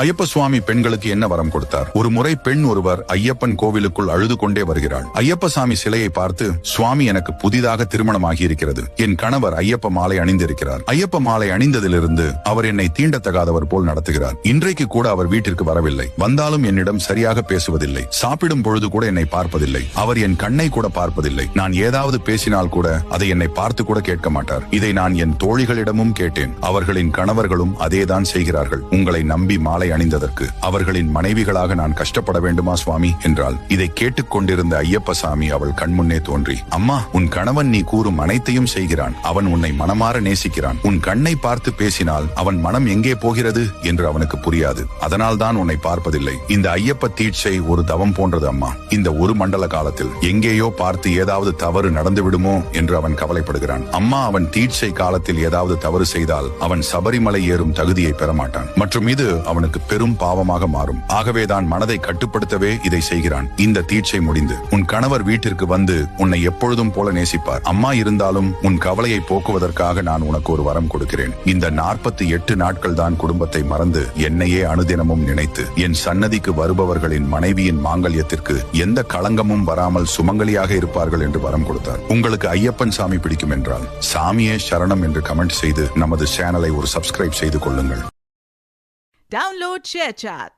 ஐயப்ப சுவாமி பெண்களுக்கு என்ன வரம் கொடுத்தார்? ஒரு முறை பெண் ஒருவர் ஐயப்பன் கோவிலுக்குள் அழுது கொண்டே வருகிறாள். ஐயப்ப சாமி சிலையை பார்த்து, சுவாமி, எனக்கு புதிதாக திருமணமாகி இருக்கிறது. என் கணவர் ஐயப்ப மாலை அணிந்திருக்கிறார். ஐயப்ப மாலை அணிந்ததிலிருந்து அவர் என்னை தீண்டத்தகாதவர் போல் நடத்துகிறார். இன்றைக்கு கூட அவர் வீட்டிற்கு வரவில்லை. வந்தாலும் என்னிடம் சரியாக பேசுவதில்லை. சாப்பிடும் பொழுது கூட என்னை பார்ப்பதில்லை. அவர் என் கண்ணை கூட பார்ப்பதில்லை. நான் ஏதாவது பேசினால் கூட அதை என்னை பார்த்து கூட கேட்க மாட்டார். இதை நான் என் தோழிகளிடமும் கேட்டேன். அவர்களின் கணவர்களும் அதேதான் செய்கிறார்கள். உங்களை நம்பி மாலை அணிந்ததற்கு அவர்களின் மனைவிகளாக நான் கஷ்டப்பட வேண்டுமா சுவாமி என்றால், இதை கேட்டுக்கொண்டிருந்த ஐயப்ப சாமி அவள் கண்முன்னே தோன்றி, அம்மா, உன் கணவன் நீ கூறும் அனைத்தையும் செய்கிறான். அவன் உன்னை மனமாற நேசிக்கிறான். உன் கண்ணை பார்த்து பேசினால் அவன் மனம் எங்கே போகிறது என்று அவனுக்கு புரியாது. அதனால் தான் உன்னை பார்ப்பதில்லை. இந்த ஐயப்ப தீட்சை ஒரு தவம் போன்றது அம்மா. இந்த ஒரு மண்டல காலத்தில் எங்கேயோ பார்த்து ஏதாவது தவறு நடந்து விடுமோ என்று அவன் கவலைப்படுகிறான். அம்மா, அவன் தீட்சை காலத்தில் ஏதாவது தவறு செய்தால் அவன் சபரிமலை ஏறும் தகுதியை பெறமாட்டான். மற்றும் இது அவனுக்கு பெரும் பாவமாக மாறும். ஆகவேதான் மனதை கட்டுப்படுத்தவே இதை செய்கிறான். இந்த தீட்சை முடிந்து உன் கணவர் வீட்டிற்கு வந்து உன்னை எப்பொழுதும் போல நேசிப்பார். அம்மா, இருந்தாலும் உன் கவலையை போக்குவதற்காக நான் உனக்கு ஒரு வரம் கொடுக்கிறேன். இந்த 48 நாட்கள் தான் குடும்பத்தை மறந்து என்னையே அனுதினமும் நினைத்து என் சன்னதிக்கு வருபவர்களின் மனைவியின் மாங்கல்யத்திற்கு எந்த களங்கமும் வராமல் சுமங்கலியாக இருப்பார்கள் என்று வரம் கொடுத்தார். உங்களுக்கு ஐயப்பன் சாமி பிடிக்கும் என்றால் சாமியே சரணம் என்று கமெண்ட் செய்து நமது சேனலை ஒரு சப்ஸ்கிரைப் செய்து கொள்ளுங்கள். Download ShareChat.